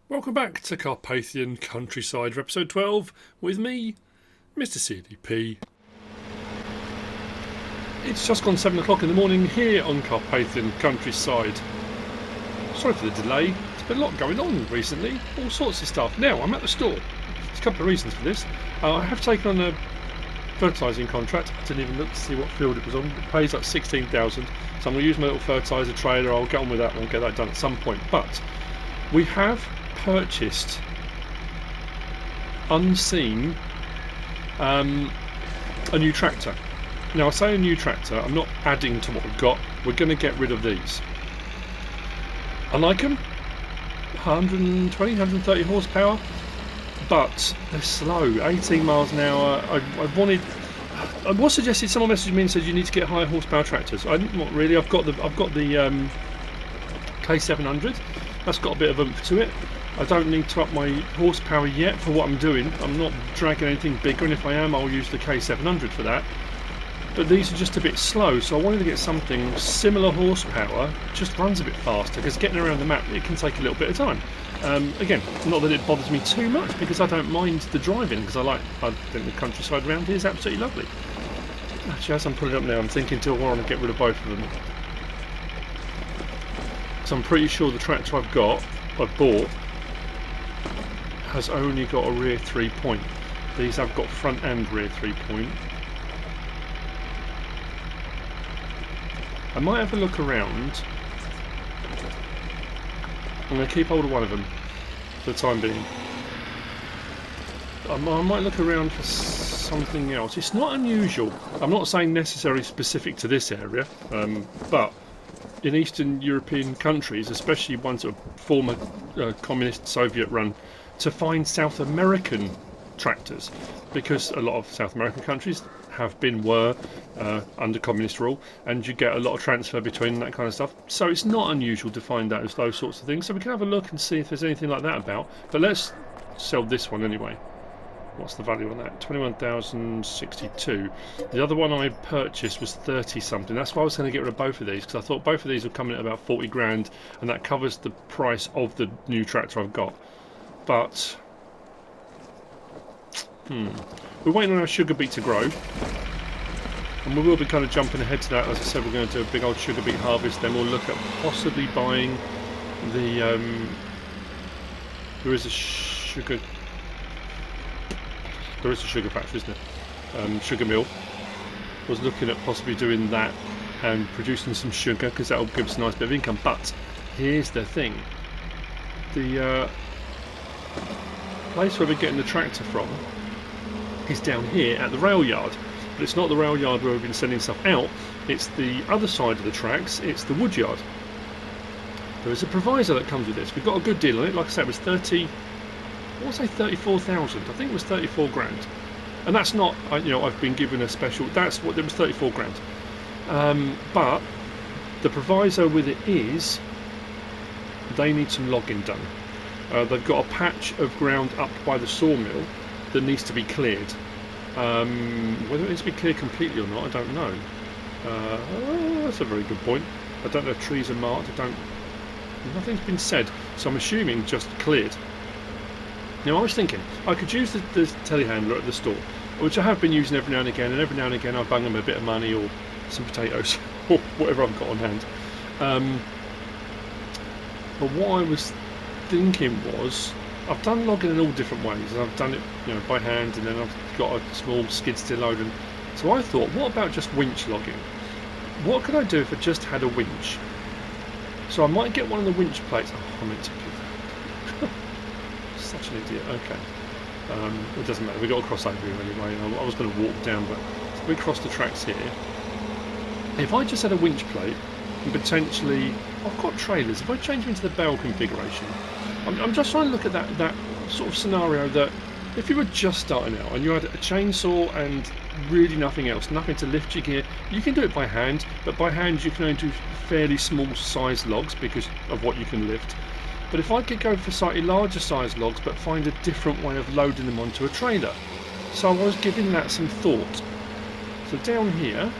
Welcome back to Carpathian Countryside for episode 12 with me, MrSealyp. It's just gone 7 o'clock in the morning here on Carpathian Countryside. Sorry for the delay, there's been a lot going on recently, all sorts of stuff. Now, I'm at the store. There's a couple of reasons for this. I have taken on a fertilising contract. I didn't even look to see what field it was on. It pays like 16,000, so I'm going to use my little fertiliser trailer. I'll get on with that one, get that done at some point. But we have purchased unseen a new tractor. Now I say a new tractor, I'm not adding to what we've got. We're going to get rid of these. I like them, 120, 130 horsepower, but they're slow, 18 miles an hour. I was suggested, someone messaged me and said you need to get higher horsepower tractors. Not really. I've got the K700. That's got a bit of oomph to it. I don't need to up my horsepower yet for what I'm doing. I'm not dragging anything bigger, and if I am, I'll use the K700 for that. But these are just a bit slow, so I wanted to get something similar horsepower, just runs a bit faster, because getting around the map, it can take a little bit of time. Again, not that it bothers me too much, because I don't mind the driving, because I think the countryside around here is absolutely lovely. Actually, as I'm putting it up now, I'm thinking till I want to get rid of both of them. So I'm pretty sure the tractor I've bought, has only got a rear 3-point. These have got front and rear 3-point. I might have a look around. I'm going to keep hold of one of them for the time being. I might look around for something else. It's not unusual. I'm not saying necessarily specific to this area, but in Eastern European countries, especially ones that are former communist Soviet run, to find South American tractors, because a lot of South American countries were under communist rule, and you get a lot of transfer between that kind of stuff. So it's not unusual to find those sorts of things. So we can have a look and see if there's anything like that about. But let's sell this one anyway. What's the value on that? 21,062. The other one I purchased was 30 something. That's why I was going to get rid of both of these, because I thought both of these were coming at about 40 grand, and that covers the price of the new tractor I've got. But we're waiting on our sugar beet to grow, and we will be kind of jumping ahead to that. As I said, we're going to do a big old sugar beet harvest. Then we'll look at possibly buying the there is a sugar factory, isn't it? Sugar mill. Was looking at possibly doing that and producing some sugar, because that will give us a nice bit of income. But here's the thing: the place where we're getting the tractor from is down here at the rail yard, but it's not the rail yard where we've been sending stuff out. It's the other side of the tracks. It's the wood yard. There is a proviso that comes with this. We've got a good deal on it. Like I said, it was 34,000. I think it was 34 grand, and that's not. I've been given a special. That's what it was, 34 grand. But the proviso with it is they need some logging done. They've got a patch of ground up by the sawmill that needs to be cleared. Whether it needs to be cleared completely or not, I don't know. That's a very good point. I don't know if trees are marked. Nothing's been said, so I'm assuming just cleared. Now I was thinking I could use the telehandler at the store, which I have been using every now and again, I bung them a bit of money or some potatoes or whatever I've got on hand. But what I was thinking was, I've done logging in all different ways. I've done it, by hand, and then I've got a small skid steer loader. So I thought, what about just winch logging? What could I do if I just had a winch? So I might get one of the winch plates. Oh, I meant to do that. Such an idiot. Okay. It doesn't matter. We've got to cross over here anyway. I was going to walk down, but we cross the tracks here. If I just had a winch plate, and potentially, I've got trailers. If I change them into the bell configuration, I'm just trying to look at that sort of scenario that if you were just starting out and you had a chainsaw and really nothing else, nothing to lift your gear, you can do it by hand, but by hand you can only do fairly small size logs because of what you can lift. But if I could go for slightly larger size logs but find a different way of loading them onto a trailer. So I was giving that some thought. So down here,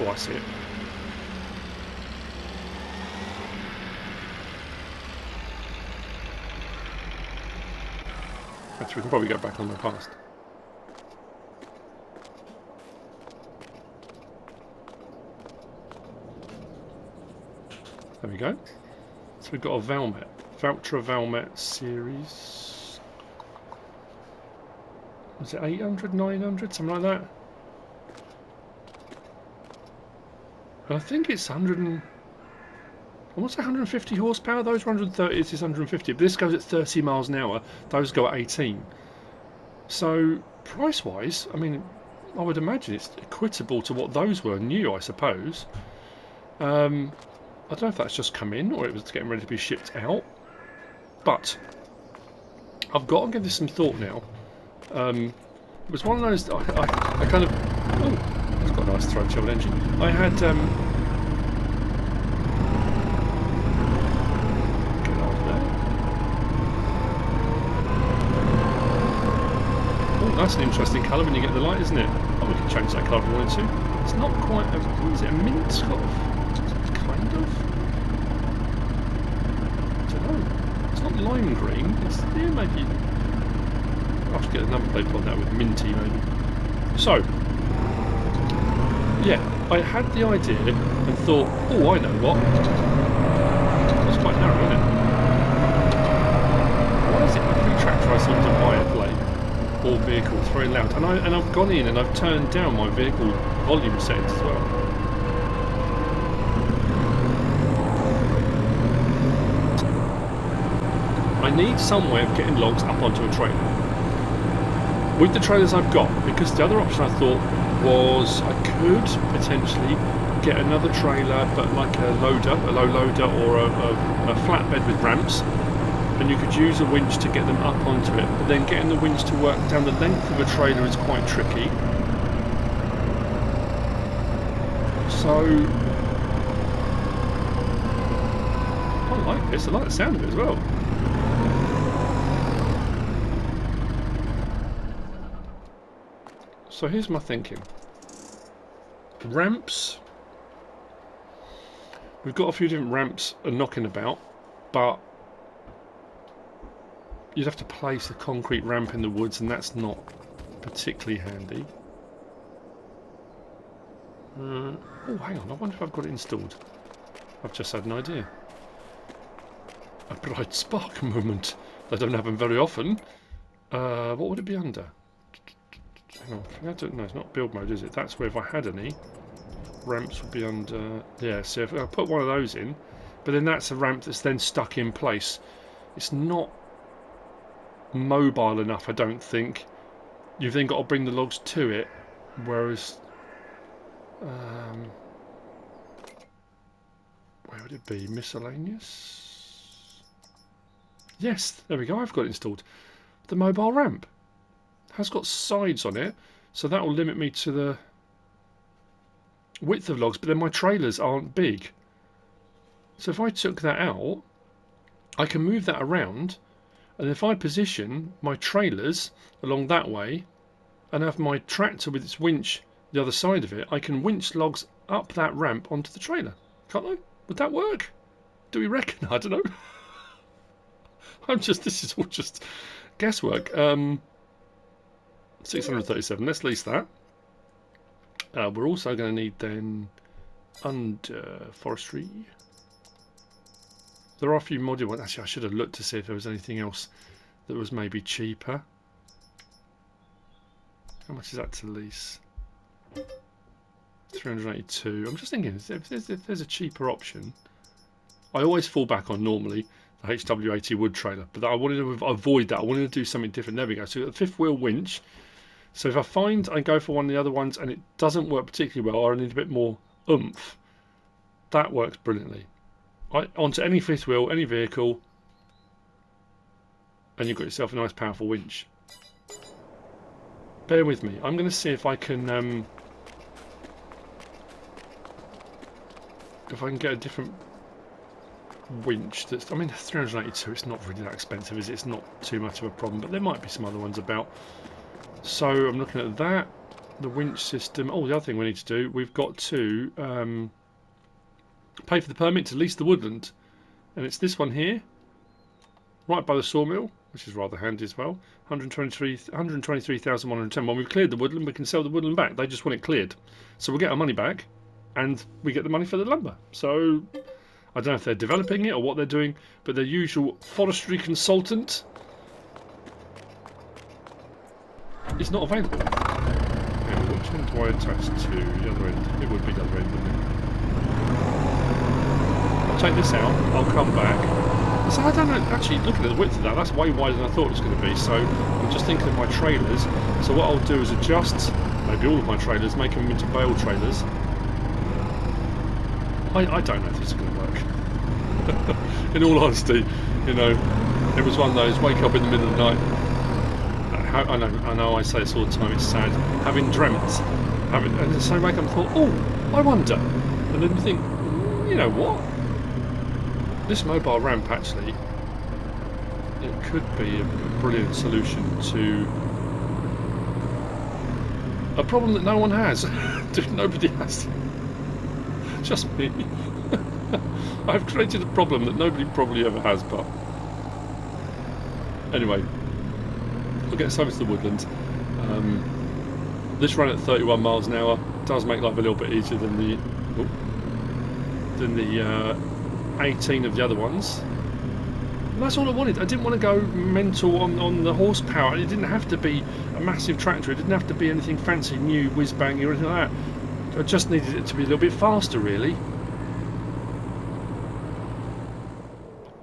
oh, I see it. Actually, we can probably go back on the past. There we go. So we've got a Valmet. Valtra Valmet series. Was it 800, 900, something like that? And I think it's 100 and... I want to say 150 horsepower. Those are 130, this is 150. But this goes at 30 miles an hour. Those go at 18. So, price-wise, I mean, I would imagine it's equitable to what those were new, I suppose. I don't know if that's just come in or it was getting ready to be shipped out. But I've got to give this some thought now. It was one of those... I kind of... Oh, it's got a nice throat-child engine. I had... That's an interesting colour when you get the light, isn't it? Oh, we can change that colour if we wanted to. It's not quite a... What is it? A mint? Kind of? I don't know. It's not lime green. It's... Yeah, maybe... I'll have to get a number plate on that with minty, maybe. So... Yeah, I had the idea and thought, oh, I know what. That's quite narrow, isn't it? Why is it every tractor I seem to buy a plate? Or vehicle, it's very loud, and I've gone in and I've turned down my vehicle volume settings as well. I need some way of getting logs up onto a trailer. With the trailers I've got, because the other option I thought was I could potentially get another trailer, but like a loader, a low loader, or a flatbed with ramps. And you could use a winch to get them up onto it, but then getting the winch to work down the length of a trailer is quite tricky. So I like this, I like the sound of it as well. So here's my thinking. Ramps. We've got a few different ramps knocking about, but you'd have to place a concrete ramp in the woods, and that's not particularly handy. Oh, hang on, I wonder if I've got it installed. I've just had an idea. A bright spark moment. That don't happen very often. What would it be under? Hang on, no, it's not build mode, is it? That's where if I had any, ramps would be under... Yeah, so if I put one of those in, but then that's a ramp that's then stuck in place. It's not mobile enough, I don't think. You've then got to bring the logs to it, whereas where would it be? Miscellaneous? Yes, there we go, I've got it installed. The mobile ramp has got sides on it, so that will limit me to the width of logs, but then my trailers aren't big, so if I took that out I can move that around. And if I position my trailers along that way and have my tractor with its winch the other side of it, I can winch logs up that ramp onto the trailer. Can't I? Would that work? Do we reckon? I don't know. This is all just guesswork. 637, let's lease that. We're also going to need then under forestry. There are a few modded ones. Actually, I should have looked to see if there was anything else that was maybe cheaper. How much is that to lease? 382. I'm just thinking, if there's a cheaper option. I always fall back on normally the HW80 wood trailer, but I wanted to avoid that. I wanted to do something different. There we go. So we've got the fifth wheel winch. So if I find I go for one of the other ones and it doesn't work particularly well, or I need a bit more oomph, that works brilliantly. Onto any fifth wheel, any vehicle, and you've got yourself a nice powerful winch. Bear with me, I'm going to see if I can get a different winch that's, I mean 382, it's not really that expensive, is it? It's not too much of a problem, but there might be some other ones about. So I'm looking at that, the winch system. Oh, the other thing we need to do, we've got to pay for the permit to lease the woodland, and it's this one here, right by the sawmill. which is rather handy as well. 123,110. When we've cleared the woodland, we can sell the woodland back. They just want it cleared, so we'll get our money back, and we get the money for the lumber. So I don't know if they're developing it or what they're doing, but their usual forestry consultant is not available. Now, which end do I attach to? The other end. It would be the other end, wouldn't it? I'll take this out. I'll come back. So I don't know. Actually, looking at the width of that, that's way wider than I thought it was going to be. So I'm just thinking of my trailers. So what I'll do is adjust maybe all of my trailers, make them into bale trailers. I don't know if this is going to work. In all honesty, you know, it was one of those wake up in the middle of the night. I know I say this all the time, it's sad. Having dreamt, and so wake up and thought, oh, I wonder. And then you think, you know what? This mobile ramp actually, it could be a brilliant solution to a problem that no one has. Nobody has. Just me. I've created a problem that nobody probably ever has, but anyway, we'll get over to the woodland. This run at 31 miles an hour does make life a little bit easier than the 18 of the other ones. And that's all I wanted. I didn't want to go mental on the horsepower. It didn't have to be a massive tractor. It didn't have to be anything fancy, new, whiz-bang or anything like that. I just needed it to be a little bit faster, really.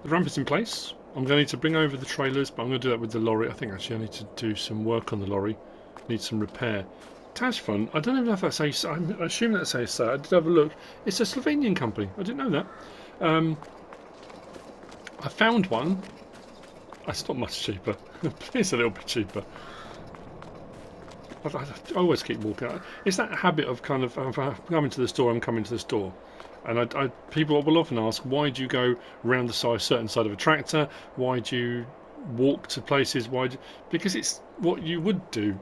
The ramp is in place. I'm going to need to bring over the trailers, but I'm going to do that with the lorry. I think actually I need to do some work on the lorry. Need some repair. Tash Fund, I don't even know if that says, I assume that says so. I did have a look. It's a Slovenian company. I didn't know that. I found one. It's not much cheaper. It's a little bit cheaper. I always keep walking out. It's that habit of kind of coming to the store, I'm coming to the store. And people will often ask, why do you go round the certain side of a tractor? Why do you walk to places? Because it's what you would do.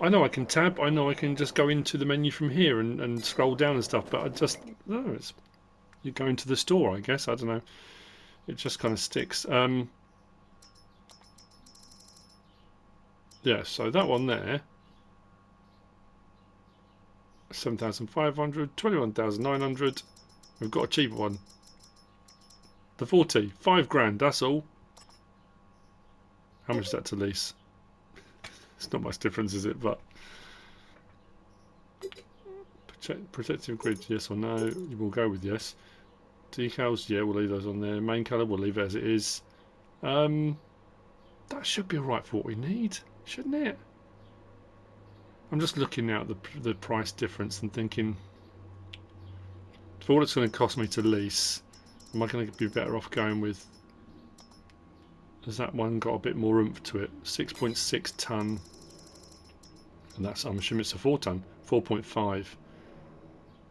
I know I can tab, I know I can just go into the menu from here and scroll down and stuff, but you go into the store, I guess. I don't know. It just kind of sticks. Yeah, so that one there. 7,500, 21,900. We've got a cheaper one. The 40, 5 grand, that's all. How much is that to lease? It's not much difference, is it? But protective grid, yes or no? We'll go with yes. Decals, yeah, we'll leave those on there. Main colour, we'll leave it as it is. That should be alright for what we need, shouldn't it? I'm just looking now at the price difference and thinking, for what it's going to cost me to lease, am I going to be better off going with? Has that one got a bit more oomph to it? 6.6 ton, and that's, I'm assuming it's a 4 ton, 4.5.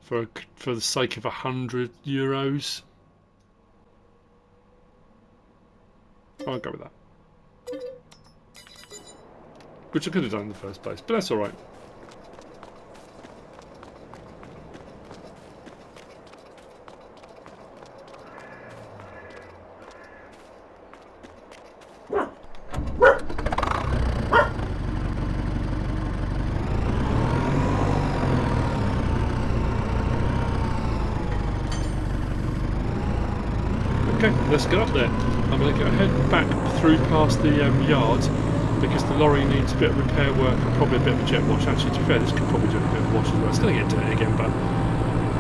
For the sake of €100, I'll go with that. Which I could have done in the first place, but that's all right. Okay, let's get up there. I'm going to go head back through past the yard because the lorry needs a bit of repair work and probably a bit of a jet wash. Actually, to be fair, this could probably do a bit of wash as well. It's going to get dirty again, but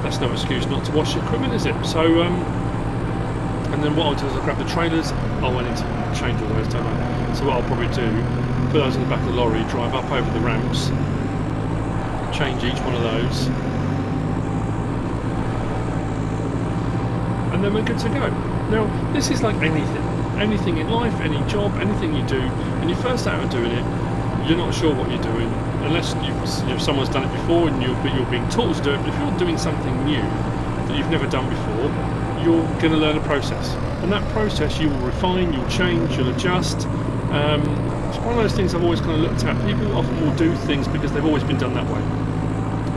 that's no excuse not to wash the equipment, is it? So, and then what I'll do is I'll grab the trailers. Oh, I need to change all those, don't I? So what I'll probably do, put those in the back of the lorry, drive up over the ramps, change each one of those, and then we're good to go. Now, this is like anything in life, any job, anything you do. When you first start out doing it, you're not sure what you're doing, unless someone's done it before and you're being taught to do it. But if you're doing something new that you've never done before, you're going to learn a process, and that process you will refine, you'll change, you'll adjust. It's one of those things I've always kind of looked at. People often will do things because they've always been done that way.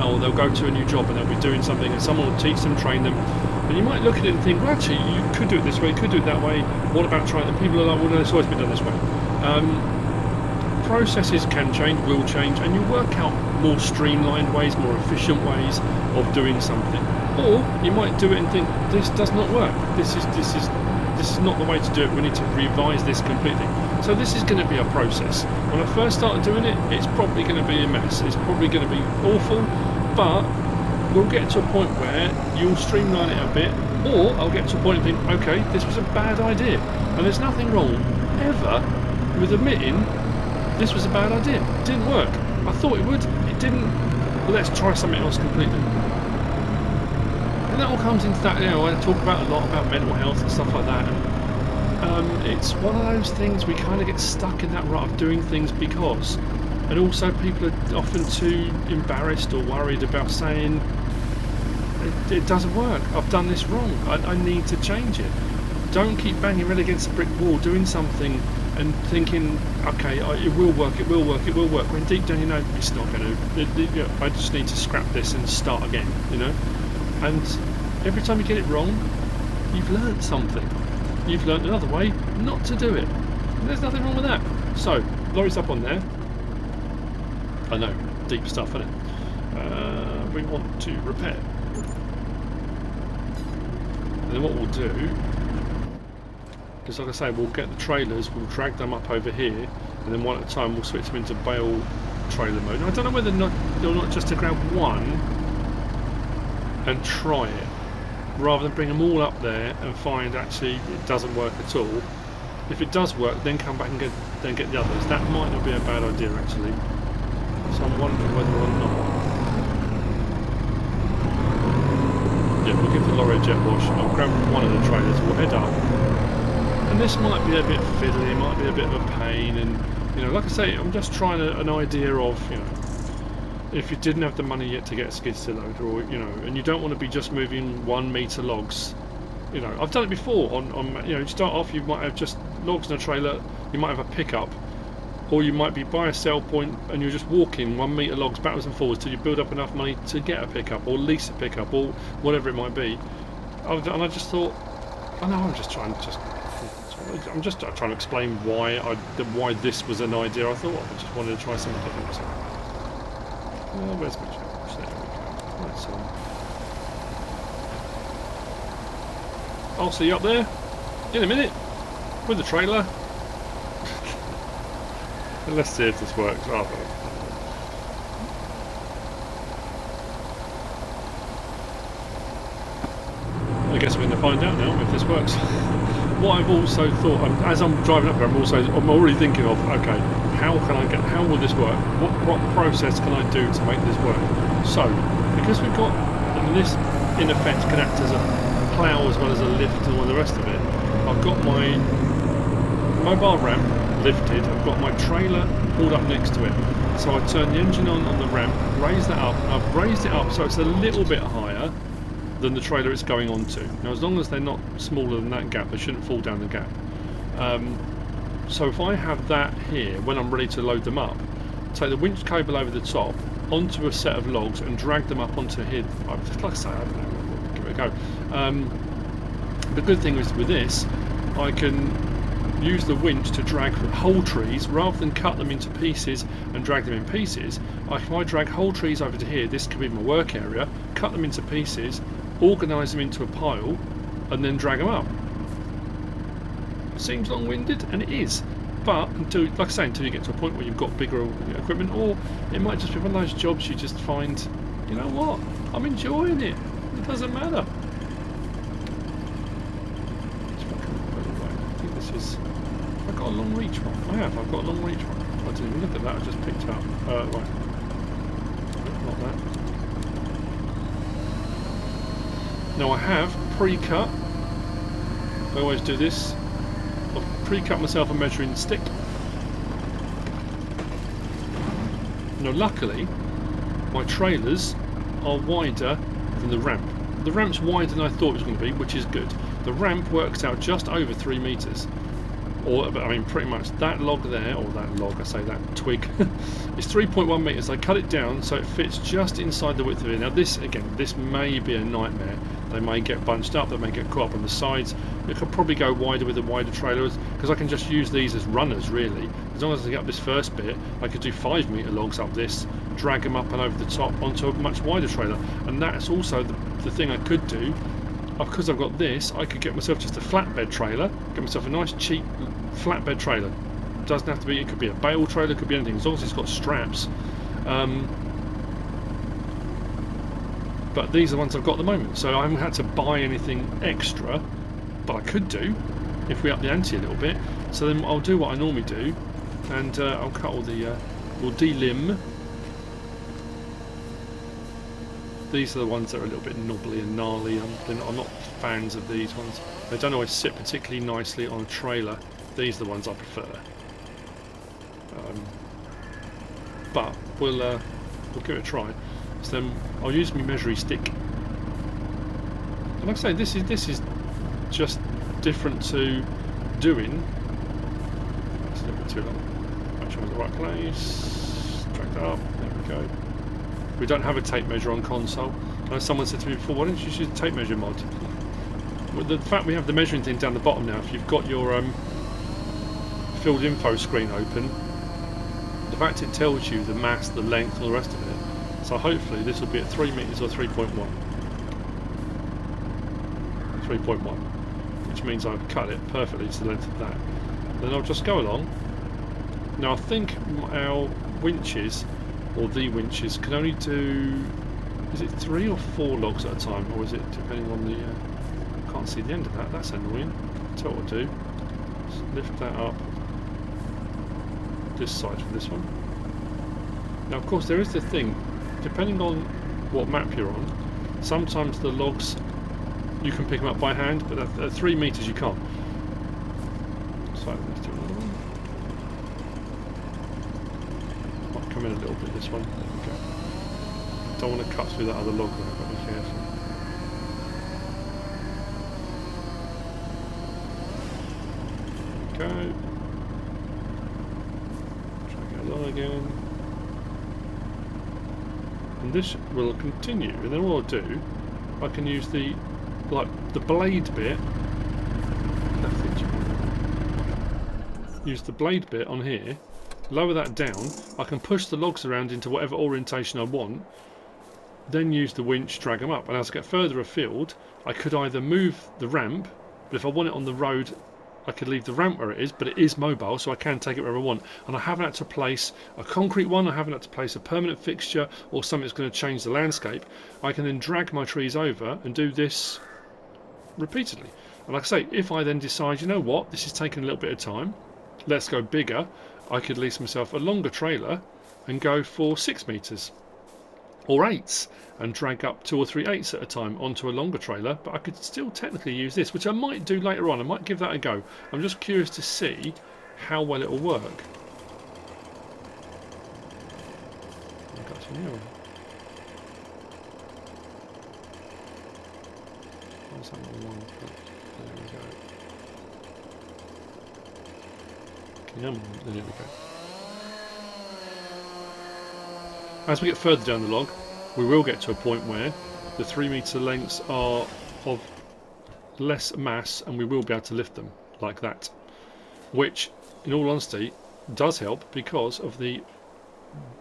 Or they'll go to a new job and they'll be doing something and someone will teach them, train them. And you might look at it and think, well, actually, you could do it this way, you could do it that way. What about trying it? And people are like, well, no, it's always been done this way. Processes can change, will change, and you work out more streamlined ways, more efficient ways of doing something. Or you might do it and think, this does not work. This is not the way to do it. We need to revise this completely. So this is going to be a process. When I first started doing it, it's probably going to be a mess. It's probably going to be awful, but we'll get to a point where you'll streamline it a bit, or I'll get to a point and think, okay, this was a bad idea. And there's nothing wrong ever with admitting this was a bad idea. It didn't work. I thought it would. It didn't. Let's try something else completely. And that all comes into that, you know, I talk about a lot about mental health and stuff like that. And it's one of those things we kind of get stuck in that rut of doing things because. And also people are often too embarrassed or worried about saying, it doesn't work. I've done this wrong. I need to change it. Don't keep banging your head against a brick wall doing something and thinking, okay, it will work, it will work, it will work, when deep down you know it's not going to. I just need to scrap this and start again, you know. And every time you get it wrong, you've learned something. You've learned another way not to do it. And there's nothing wrong with that. So, lorry's up on there. I know, deep stuff, isn't it? We want to repair. And then what we'll do, because like I say, we'll get the trailers, we'll drag them up over here, and then one at a time we'll switch them into bale trailer mode. Now, I don't know whether or not just to grab one and try it, rather than bring them all up there and find actually it doesn't work at all. If it does work, then come back and get the others. That might not be a bad idea actually. So I'm wondering whether or not. Yeah, we'll give the lorry a jet wash. I'll grab one of the trailers. We'll head up. And this might be a bit fiddly, it might be a bit of a pain, and you know, like I say, I'm just trying an idea of, you know, if you didn't have the money yet to get a skid steer loader, or you know, and you don't want to be just moving 1 metre logs. You know, I've done it before on you know, you start off, you might have just logs in a trailer, you might have a pickup, or you might be by a sell point and you're just walking 1 metre logs backwards and forwards till you build up enough money to get a pickup or lease a pickup or whatever it might be. And I just thought, I know, I'm just trying to explain why this was an idea. I thought I just wanted to try something different. So, where's my challenge? There we go. Right, so I'll see you up there in a minute with the trailer. Let's see if this works. Oh, I guess we're going to find out now if this works. What I've also thought, as I'm driving up here, I'm already thinking of, okay, how will this work? What process can I do to make this work? So, because we've got, and this in effect can act as a plough as well as a lift and all the rest of it, I've got my mobile ramp lifted, I've got my trailer pulled up next to it. So I turn the engine on the ramp, raise that up, and I've raised it up so it's a little bit higher than the trailer it's going on to. Now, as long as they're not smaller than that gap, they shouldn't fall down the gap. So if I have that here, when I'm ready to load them up, take the winch cable over the top, onto a set of logs and drag them up onto here. Like I say, I don't know, we'll give it a go. The good thing is with this, I can use the winch to drag whole trees rather than cut them into pieces and drag them in pieces. If I drag whole trees over to here, this could be my work area, cut them into pieces, organise them into a pile, and then drag them up. Seems long-winded, and it is, but until, like I say, until you get to a point where you've got bigger equipment, or it might just be one of those jobs you just find, you know what, I'm enjoying it, it doesn't matter. I think this is, I've got a long reach one. I've got a long reach one. I didn't even look at that, I just picked it up. Right, not that. Now I have pre-cut, I always do this, I've pre-cut myself a measuring stick. Now luckily, my trailers are wider than the ramp. The ramp's wider than I thought it was going to be, which is good. The ramp works out just over 3 metres. Or, I mean, pretty much that log there, or that log, I say that twig, is 3.1 metres. I cut it down so it fits just inside the width of it. Now this, again, this may be a nightmare. They may get bunched up, they may get caught up on the sides. It could probably go wider with a wider trailer, because I can just use these as runners really. As long as I get up this first bit, I could do 5 metre logs up this, drag them up and over the top onto a much wider trailer. And that's also the thing I could do. Because I've got this, I could get myself just a flatbed trailer, get myself a nice cheap flatbed trailer. It doesn't have to be, it could be a bale trailer, it could be anything, as long as it's got straps. But these are the ones I've got at the moment, so I haven't had to buy anything extra, but I could do if we up the ante a little bit. So then I'll do what I normally do, and I'll cut all the, we'll delimb. These are the ones that are a little bit knobbly and gnarly. I'm not fans of these ones. They don't always sit particularly nicely on a trailer. These are the ones I prefer. But we'll give it a try. So then I'll use my measuring stick. And like I say, this is just different to doing. That's a little bit too long. Make sure I'm in the right place. Drag that up. There we go. We don't have a tape measure on console. Someone said to me before, why don't you use a tape measure mod? Well, the fact we have the measuring thing down the bottom now, if you've got your field info screen open, the fact it tells you the mass, the length, all the rest of it. So hopefully this will be at 3 meters or 3.1. 3.1, which means I've cut it perfectly to the length of that. Then I'll just go along. Now I think our winches, or the winches, can only do, is it 3 or 4 logs at a time, or is it depending on the, can't see the end of that, that's annoying. Tell what to do, just lift that up this side for this one. Now of course there is the thing, depending on what map you're on, sometimes the logs, you can pick them up by hand, but at 3 meters you can't. So let's do another one. Might come in a little bit this one. There we go. Don't want to cut through that other log there, but be careful. There we go. Try and get along again. And this will continue, and then what I'll do, I can use the blade bit. Use the blade bit on here, lower that down. I can push the logs around into whatever orientation I want, then use the winch, drag them up. And as I get further afield, I could either move the ramp, but if I want it on the road, I could leave the ramp where it is, but it is mobile, so I can take it wherever I want. And I haven't had to place a concrete one, I haven't had to place a permanent fixture or something that's going to change the landscape. I can then drag my trees over and do this repeatedly. And like I say, if I then decide, you know what, this is taking a little bit of time, let's go bigger, I could lease myself a longer trailer and go for 6 meters or 8s and drag up 2 or 3 8s at a time onto a longer trailer. But I could still technically use this, which I might do later on. I might give that a go. I'm just curious to see how well it will work. I've got some new one. What's that one? There we go. There we go. As we get further down the log, we will get to a point where the 3 meter lengths are of less mass and we will be able to lift them like that, which in all honesty does help because of the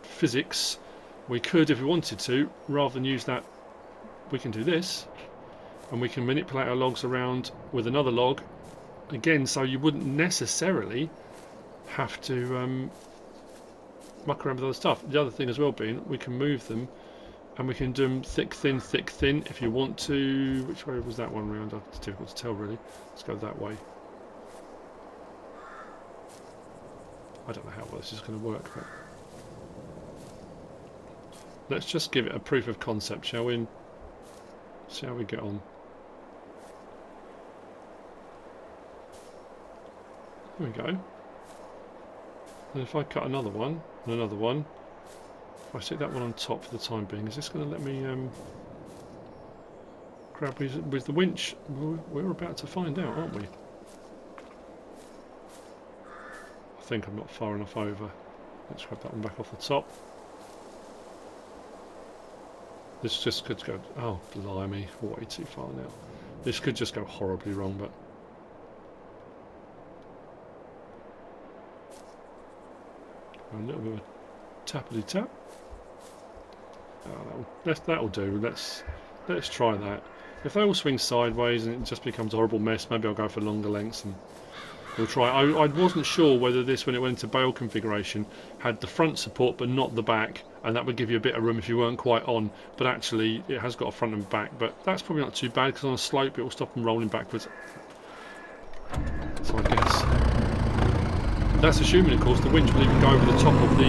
physics. We could, if we wanted to, rather than use that, we can do this and we can manipulate our logs around with another log again, so you wouldn't necessarily have to muck around with other stuff. The other thing as well being we can move them and we can do them thick, thin if you want to. Which way was that one round? It's difficult to tell really. Let's go that way. I don't know how well this is going to work, but let's just give it a proof of concept, shall we? And see how we get on. There we go. And if I cut another one and another one, if I stick that one on top for the time being, is this going to let me grab with the winch? We're about to find out, aren't we? I think I'm not far enough over. Let's grab that one back off the top. This just could go... Oh, blimey, way too far now. This could just go horribly wrong, but... A little bit of a tappity tap. Oh, that'll do. Let's try that. If they all swing sideways and it just becomes a horrible mess, maybe I'll go for longer lengths and we'll try. I wasn't sure whether this, when it went into bale configuration, had the front support but not the back, and that would give you a bit of room if you weren't quite on, but actually it has got a front and back, but that's probably not too bad because on a slope it will stop them rolling backwards. So I guess that's assuming, of course, the winch will even go over the top of the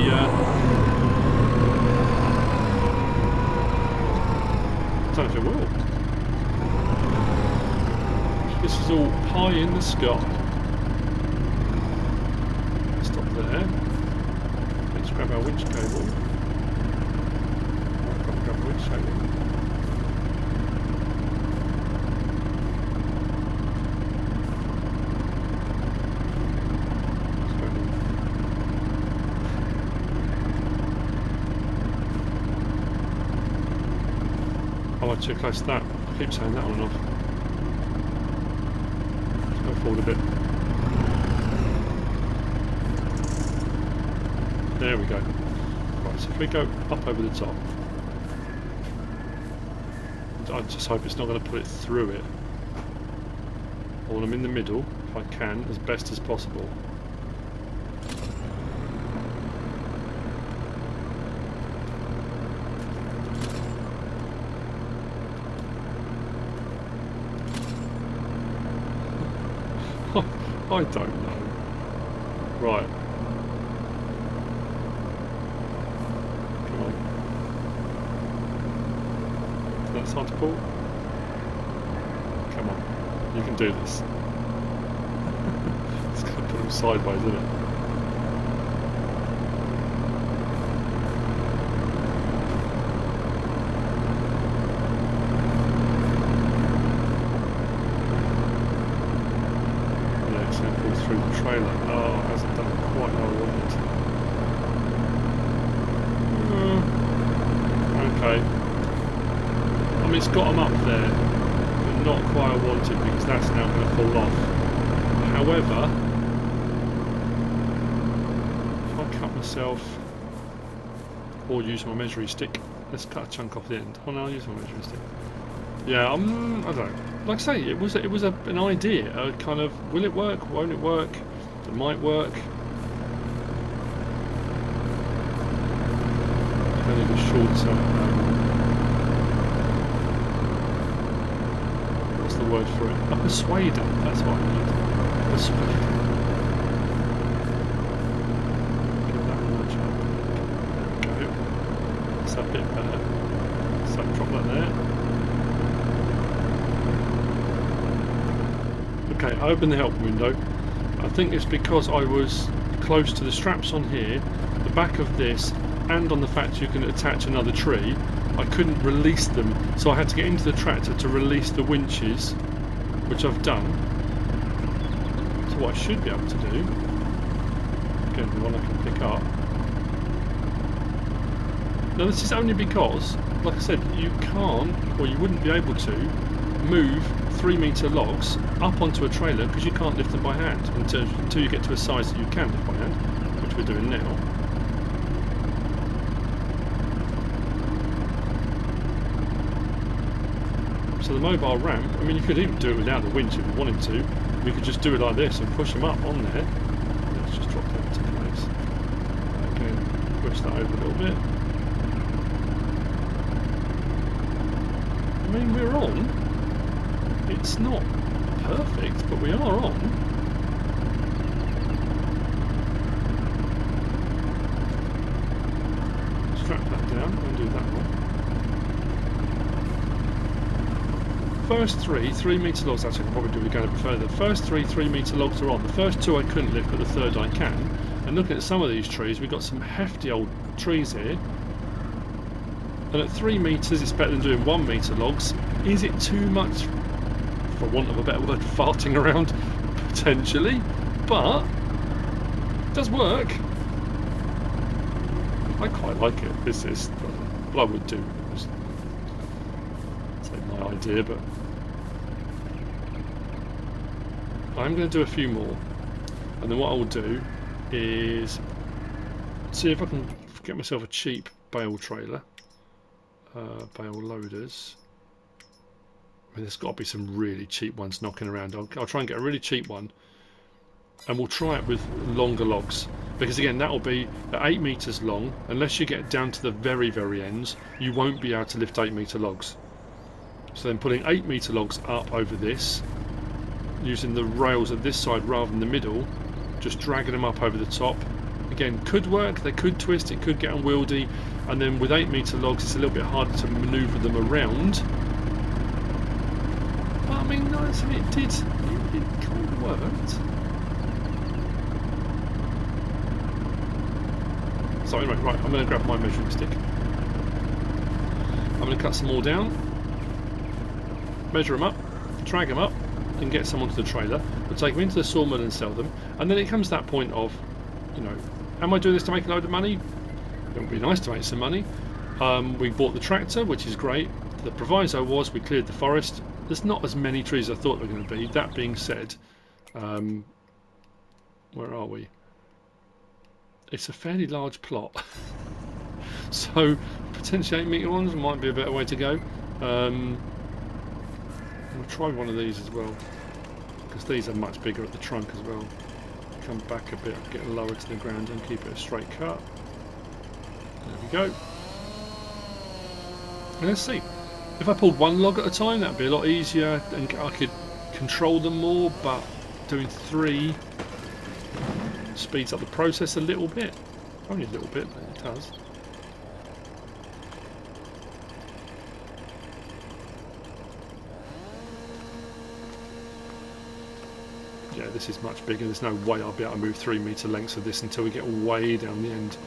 I don't know if it will. This is all high in the sky. Stop there. Let's grab our winch cable. I've got to grab the winch cable. Oh, too close to that. I keep saying that on and off. Let's go forward a bit. There we go. Right, so if we go up over the top, I just hope it's not going to put it through it. I want them in the middle, if I can, as best as possible. I don't know. Right. Come on. That's hard to pull. Come on. You can do this. It's going to put them sideways, isn't it? Through the trailer. Oh, it hasn't done it quite how I wanted. Okay. I mean, it's got them up there, but not quite I wanted because that's now going to fall off. However, if I cut myself or use my measuring stick, let's cut a chunk off the end. Oh no, I'll use my measuring stick. Yeah, I don't know. Like I say, it was an idea. A kind of, will it work? Won't it work? It might work. I need a shorter. What's the word for it? A persuader. That's what I need. Persuader. Give that a nudge up. There we go. That's a bit better. So drop that there. Okay, I opened the help window. I think it's because I was close to the straps on here, the back of this, and on the fact you can attach another tree. I couldn't release them, so I had to get into the tractor to release the winches, which I've done. So what I should be able to do, again, the one I can pick up. Now this is only because, like I said, you can't, or you wouldn't be able to, move 3-metre logs up onto a trailer because you can't lift them by hand until you get to a size that you can lift by hand, which we're doing now. So the mobile ramp, I mean, you could even do it without the winch if you wanted to. We could just do it like this and push them up on there. Let's just drop that into place. Again, push that over a little bit. I mean, we're on. It's not perfect, but we are on. Strap that down and do that one. First 3-metre logs, actually I can probably do it going a bit further. The first 3-metre logs are on. The first 2 I couldn't lift, but the third I can. And looking at some of these trees, we've got some hefty old trees here. And at 3 metres, it's better than doing 1-metre logs. Is it too much, for want of a better word, farting around? Potentially. But it does work. I quite like it. This is what I would do. idea, but I'm going to do a few more, and then what I will do is see if I can get myself a cheap bale trailer, bale loaders. I mean, there's got to be some really cheap ones knocking around. I'll try and get a really cheap one, and we'll try it with longer logs, because again that will be at 8 meters long. Unless you get down to the very ends, you won't be able to lift 8 meter logs. So then putting 8 meter logs up over this, using the rails at this side rather than the middle, just dragging them up over the top, again could work. They could twist, it could get unwieldy, and then with 8 meter logs it's a little bit harder to manoeuvre them around. But I mean, nice, and it did, it kind of worked. So anyway, right, I'm going to grab my measuring stick. I'm going to cut some more down, measure them up, drag them up, and get some onto the trailer. We'll take them into the sawmill and sell them. And then it comes to that point of, you know, am I doing this to make a load of money? It would be nice to make some money. We bought the tractor, which is great. The proviso was we cleared the forest. There's not as many trees as I thought there were going to be. That being said, where are we? It's a fairly large plot, so potentially 8 meter ones might be a better way to go. I'll try one of these as well, because these are much bigger at the trunk as well. Come back a bit, get lower to the ground and keep it a straight cut. There we go. And let's see. If I pulled one log at a time, that'd be a lot easier and I could control them more, but doing 3 speeds up the process a little bit. Only a little bit, but it does. Yeah, this is much bigger. There's no way I'll be able to move 3 meter lengths of this until we get way down the end.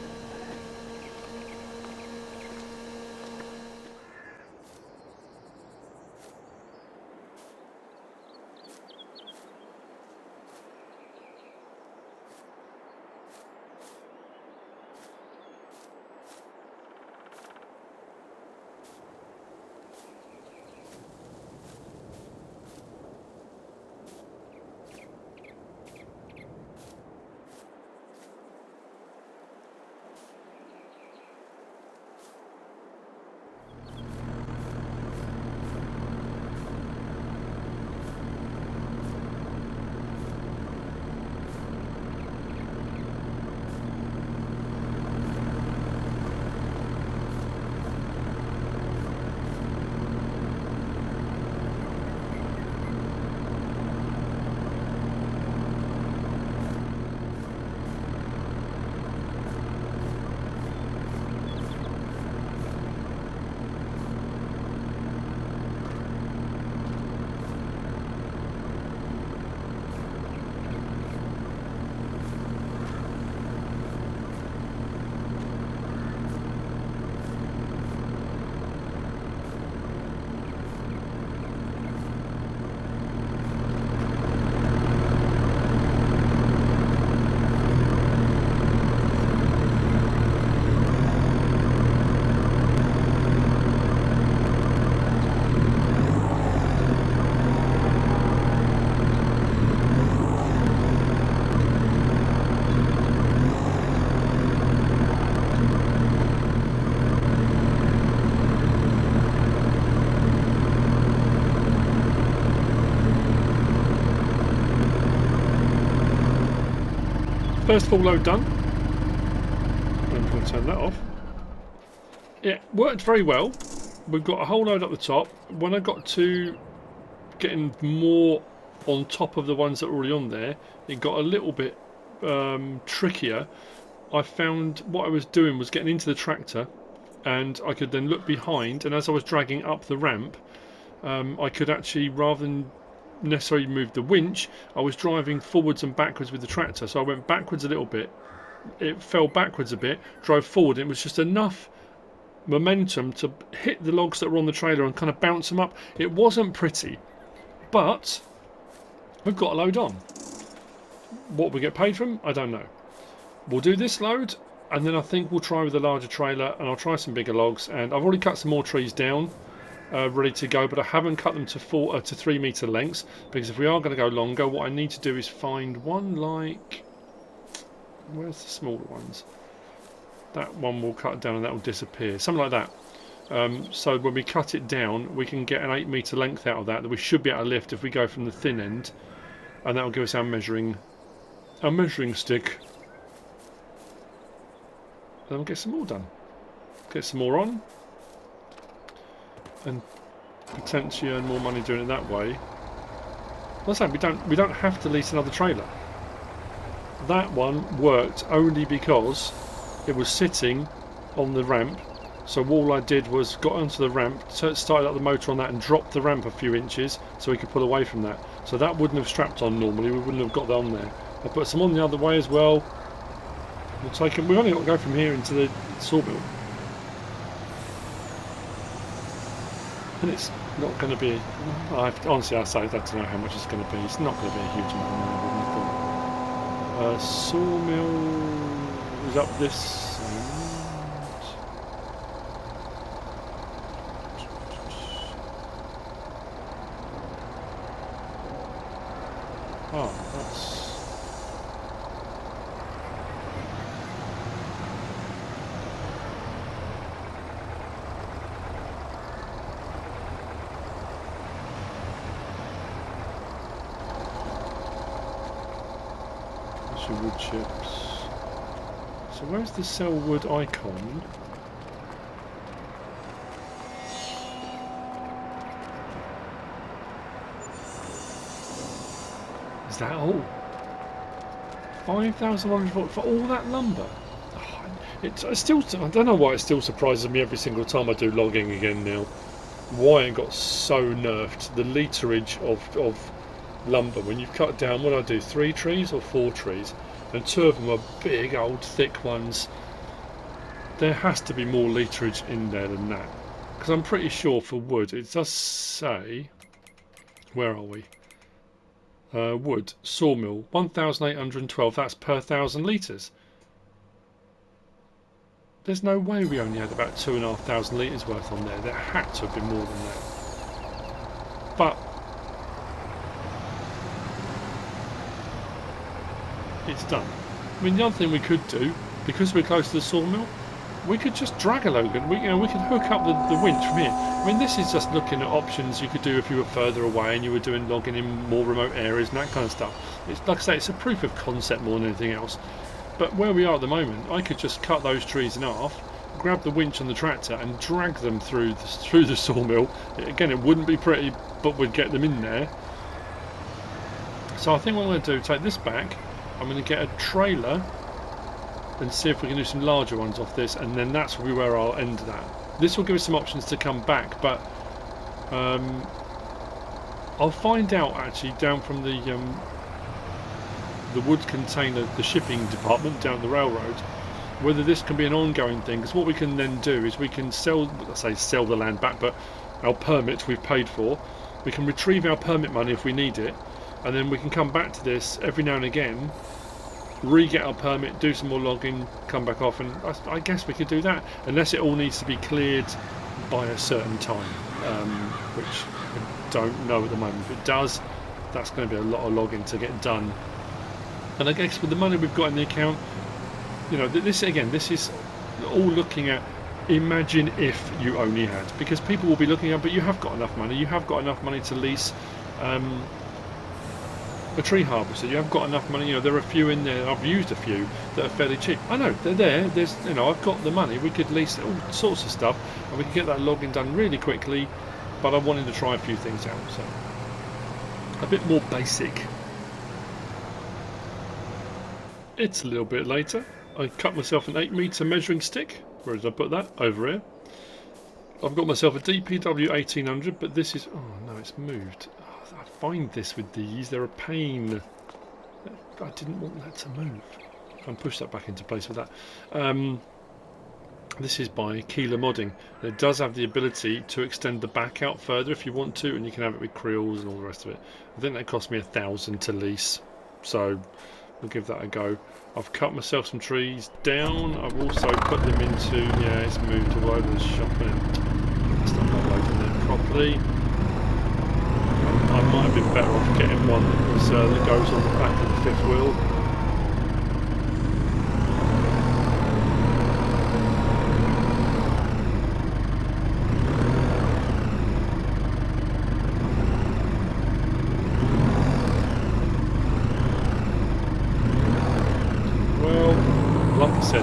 First full load done. I'm going to turn that off. It worked very well. We've got a whole load up the top. When I got to getting more on top of the ones that were already on there, it got a little bit trickier. I found what I was doing was getting into the tractor, and I could then look behind, and as I was dragging up the ramp, I could actually, rather than necessarily move the winch, I was driving forwards and backwards with the tractor. So I went backwards a little bit, it fell backwards a bit, drove forward, and it was just enough momentum to hit the logs that were on the trailer and kind of bounce them up. It wasn't pretty, but we've got a load on. What we get paid from, I don't know. We'll do this load, and then I think we'll try with a larger trailer, and I'll try some bigger logs. And I've already cut some more trees down. ready to go, but I haven't cut them to 3 metre lengths, because if we are going to go longer, what I need to do is find one like, where's the smaller ones? That one will cut down and that will disappear, something like that. So when we cut it down, we can get an 8 metre length out of that we should be able to lift if we go from the thin end, and that will give us our measuring stick. Then we'll get some more done. Get some more on, and potentially earn more money doing it that way. Like I say, we don't have to lease another trailer. That one worked only because it was sitting on the ramp. So all I did was got onto the ramp, started up the motor on that, and dropped the ramp a few inches so we could pull away from that. So that wouldn't have strapped on normally. We wouldn't have got that on there. I put some on the other way as well. We'll take it. We've only got to go from here into the sawmill. And it's not going to be, honestly I say I don't know how much it's going to be. It's not going to be a huge amount of money, I wouldn't have thought. Sawmill is up this end. Oh, that's... wood chips. So where's the sell wood icon? Is that all? 5,100 for all that lumber? Oh, it's still, I don't know why it still surprises me every single time I do logging again now. Why it got so nerfed. The literage of lumber when you've cut down, what I do, 3 trees or 4 trees, and 2 of them are big old thick ones. There has to be more literage in there than that, because I'm pretty sure for wood it does say, where are we, wood sawmill 1,812, that's per 1,000 litres. There's no way we only had about 2,500 litres worth on there. There had to have been more than that. But it's done. I mean, the other thing we could do, because we're close to the sawmill, we could just drag a load, and we could hook up the winch from here. I mean, this is just looking at options you could do if you were further away and you were doing logging in more remote areas and that kind of stuff. It's like I say, it's a proof of concept more than anything else. But where we are at the moment, I could just cut those trees in half, grab the winch on the tractor and drag them through the sawmill. Again, it wouldn't be pretty, but we'd get them in there. So I think what I'm going to do, take this back, I'm going to get a trailer and see if we can do some larger ones off this, and then that's where I'll end that. This will give us some options to come back, but I'll find out actually down from the wood container, the shipping department down the railroad, whether this can be an ongoing thing. Because what we can then do is we can sell the land back, but our permit we've paid for, we can retrieve our permit money if we need it, and then we can come back to this every now and again, re-get our permit, do some more logging, come back off, and I guess we could do that, unless it all needs to be cleared by a certain time, which I don't know at the moment. If it does, that's going to be a lot of logging to get done. And I guess with the money we've got in the account, you know, this is all looking at, imagine if you only had, because people will be looking at, but you have got enough money, to lease a tree harvester, you have got enough money, you know, there are a few in there, I've used a few that are fairly cheap. I know, they're there, there's, you know, I've got the money, we could lease all sorts of stuff, and we could get that logging done really quickly, but I wanted to try a few things out, so a bit more basic. It's a little bit later. I cut myself an 8-metre measuring stick. Where did I put that? Over here. I've got myself a DPW 1800, but this is... oh no, it's moved. Oh, I find this with these, they're a pain. I didn't want that to move. I can push that back into place with that. This is by KaWa Modding. It does have the ability to extend the back out further if you want to, and you can have it with creels and all the rest of it. I think that cost me 1,000 to lease, so we'll give that a go. I've cut myself some trees down. I've also put them into... yeah, it's moved all over the shop, and it's not loading there properly. nicely. I might have been better off getting one that goes on the back of the fifth wheel.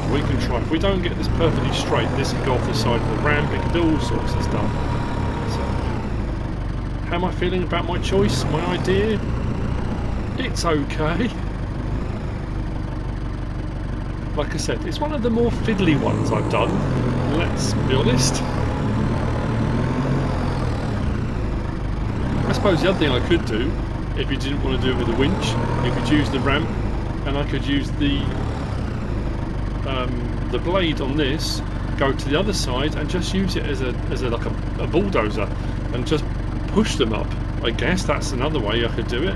We can try. If we don't get this perfectly straight, this could go off the side of the ramp, it could do all sorts of stuff. So, how am I feeling about my choice, my idea? It's okay. Like I said, it's one of the more fiddly ones I've done, let's be honest. I suppose the other thing I could do, if you didn't want to do it with a winch, you could use the ramp, and I could use the blade on this, go to the other side and just use it as a like a bulldozer and just push them up. I guess that's another way I could do it.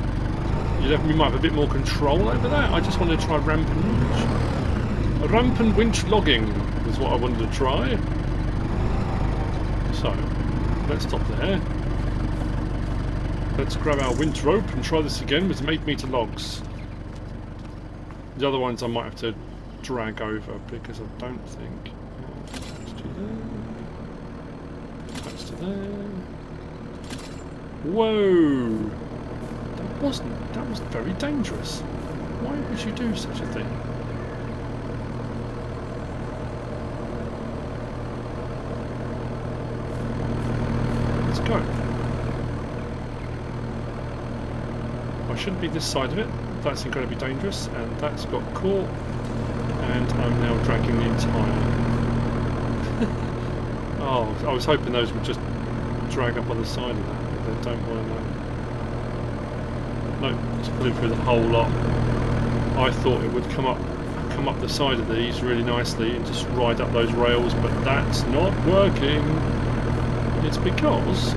You might have a bit more control over that. I just wanted to try ramp and winch. Ramp and winch logging is what I wanted to try. So let's stop there. Let's grab our winch rope and try this again with 8-meter logs. The other ones I might have to drag over because I don't think that's to there. That's to there. Whoa! That was very dangerous. Why would you do such a thing? Let's go. I shouldn't be this side of it. That's incredibly dangerous, and that's got caught. And I'm now dragging the entire... Oh, I was hoping those would just drag up on the side of that, but they don't want to. No, it's pulling through the whole lot. I thought it would come up the side of these really nicely and just ride up those rails, but that's not working. It's because...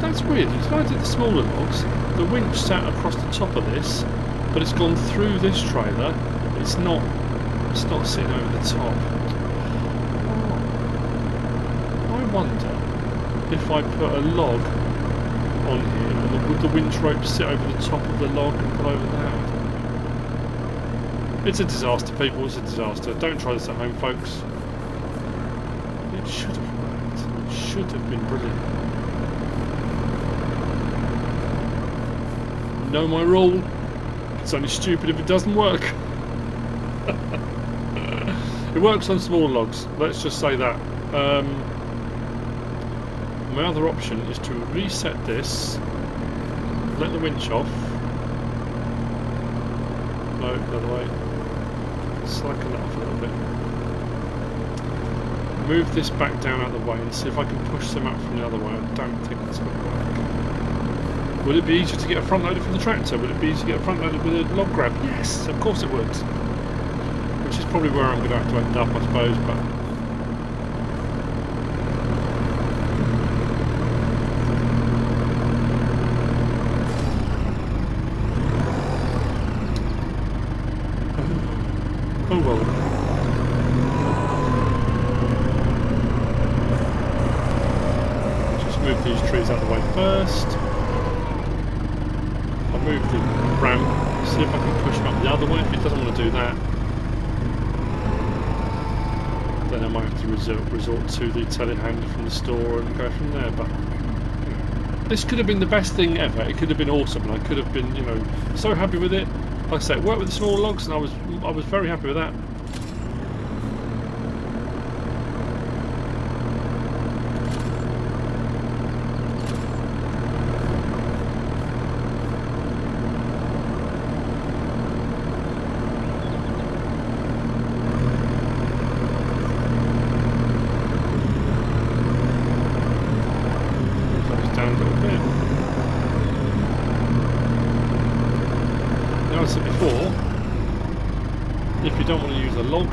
That's weird. If I did the smaller logs, the winch sat across the top of this, but it's gone through this trailer. It's not sitting over the top. I wonder if I put a log on here, would the winch rope sit over the top of the log and pull over that? It's a disaster, people. It's a disaster. Don't try this at home, folks. It should have worked. It should have been brilliant. Know my rule. It's only stupid if it doesn't work. It works on smaller logs, let's just say that. My other option is to reset this, let the winch off. No, the other way. Slacken that off a little bit. Move this back down out of the way and see if I can push them up from the other way. I don't think that's going to work. Would it be easier to get a front loader from the tractor? Would it be easier to get a front loader with a log grab? Yes, of course it would. Which is probably where I'm going to have to end up, I suppose, but... Oh well. Just move these trees out of the way first. I'll move the ramp, see if I can push him up the other way. If he doesn't want to do that, then I might have to resort to the telehandler from the store and go from there. But this could have been the best thing ever. It could have been awesome, and I could have been, you know, so happy with it. Like I said, worked with the small logs, and I was very happy with that.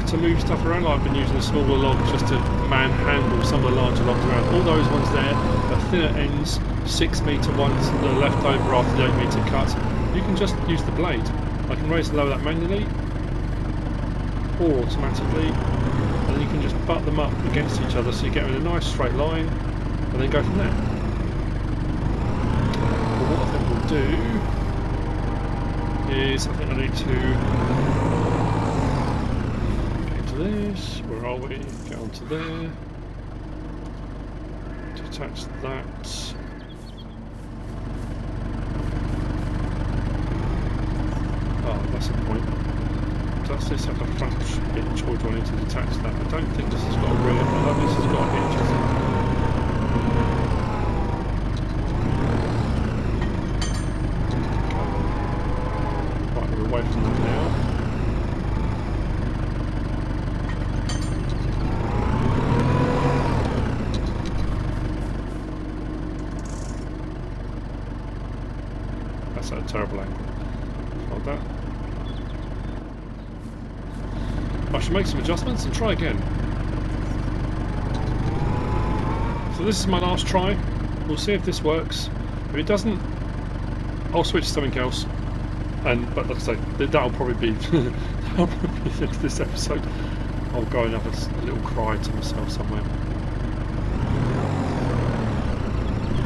To move stuff around, I've been using a smaller log just to manhandle some of the larger logs around. All those ones there are thinner ends, 6 metre ones that are left over after the 8 metre cut. You can just use the blade. I can raise and lower that manually or automatically, and then you can just butt them up against each other so you get in a nice straight line and then go from there. do is, I think I need to get into this. Where are we? Get onto there. Detach that. Oh, that's a point. Does this have a flash hitch, or do I need to detach that? I don't think this has got a rear. I know this has got a hitch, hasn't it? Away from that now. That's at a terrible angle. Like that. I should make some adjustments and try again. So this is my last try. We'll see if this works. If it doesn't, I'll switch to something else. But like I say, that'll probably be the end of this episode. I'll go and have a little cry to myself somewhere.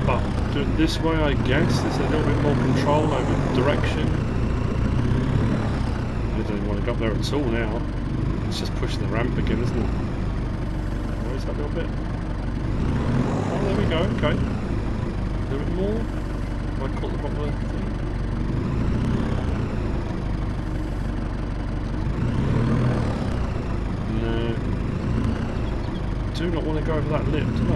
But doing this way, I guess, there's a little bit more control over direction. I don't even want to go up there at all now. It's just pushing the ramp again, isn't it? Where's that little bit? Oh, there we go. Okay. A little bit more. Have I caught the bottom of the thing? Do not want to go over that lip, do I?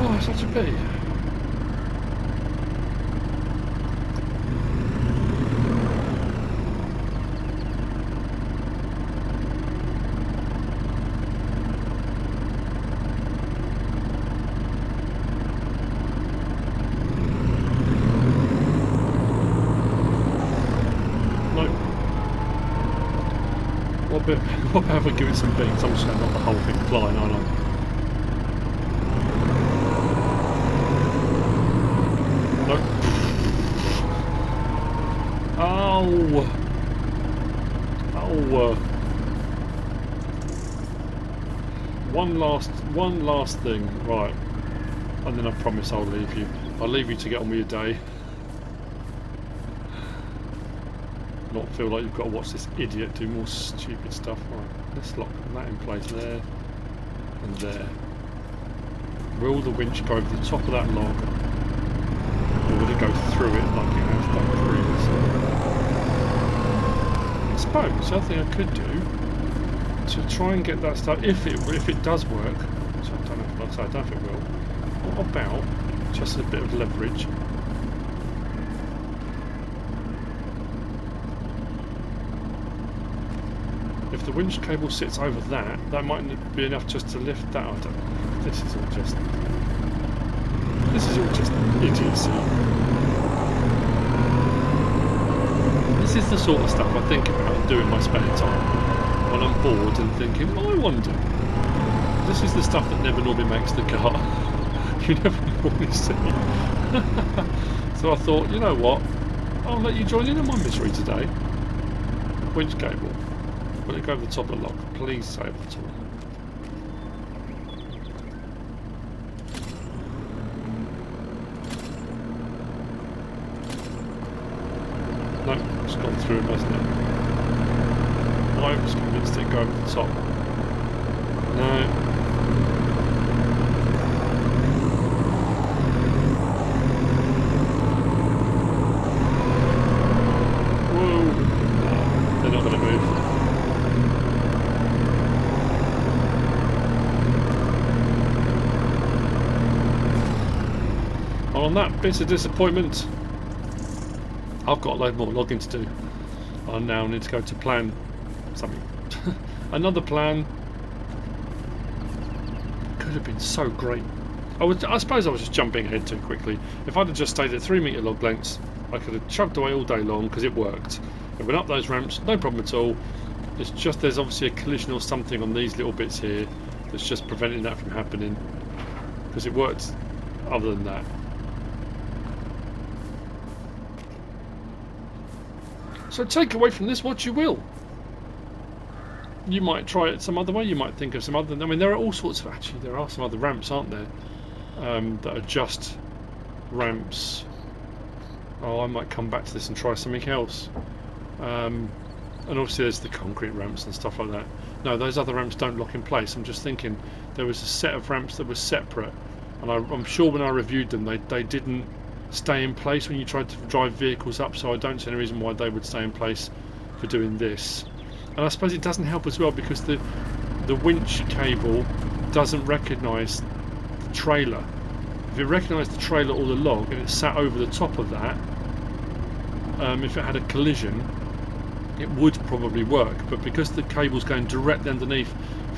Oh, such a pity. What about if we give it some beats? I'm just going to knock the whole thing flying, aren't I? Nope. Oh! Oh! One last thing, right? And then I promise I'll leave you. I'll leave you to get on with your day. Not feel like you've got to watch this idiot do more stupid stuff. Right, let's lock that in place there and there. Will the winch go over the top of that log, or will it go through it like it has done previously? I suppose the other thing I could do to try and get that stuff, if it does work, so I don't know if, like I say, I don't know if it will. What about just a bit of leverage? If the winch cable sits over that might be enough just to lift that. I don't know. This is all just idiocy. This is the sort of stuff I think about doing in my spare time when I'm bored and thinking, well, I wonder. This is the stuff that never normally makes the car. You never normally see. So I thought, you know what? I'll let you join in on my misery today. Winch cable. Will it go over the top of the log? Please say over the top. No, it's gone through, hasn't it? I was convinced it'd go over the top. No. On that bit of disappointment, I've got a load more logging to do. I now need to go to plan something. Another plan. Could have been so great. I suppose I was just jumping ahead too quickly. If I'd have just stayed at 3 metre log lengths, I could have chugged away all day long because it worked. It went up those ramps, no problem at all. It's just there's obviously a collision or something on these little bits here that's just preventing that from happening. Because it worked other than that. So take away from this what you will. you might try it some other way. You might think of some other. I mean, there are all sorts of. Actually, there are some other ramps, aren't there? That are just ramps. Oh, I might come back to this and try something else. And obviously, there's the concrete ramps and stuff like that. No, those other ramps don't lock in place. I'm just thinking there was a set of ramps that were separate, and I'm sure when I reviewed them, they didn't stay in place when you tried to drive vehicles up. So I don't see any reason why they would stay in place for doing this. And I suppose it doesn't help as well because the winch cable doesn't recognise the trailer. If it recognised the trailer or the log and it sat over the top of that, if it had a collision, it would probably work. But because the cable's going directly underneath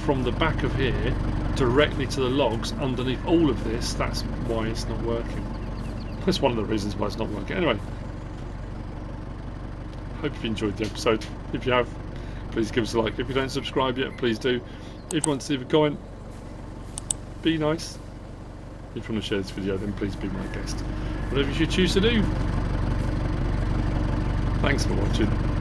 from the back of here, directly to the logs underneath all of this, that's why it's not working. That's one of the reasons why it's not working. Anyway, hope you enjoyed the episode. If you have, please give us a like. If you don't subscribe yet, please do. If you want to leave a comment, be nice. If you want to share this video, then please be my guest. Whatever you choose to do. Thanks for watching.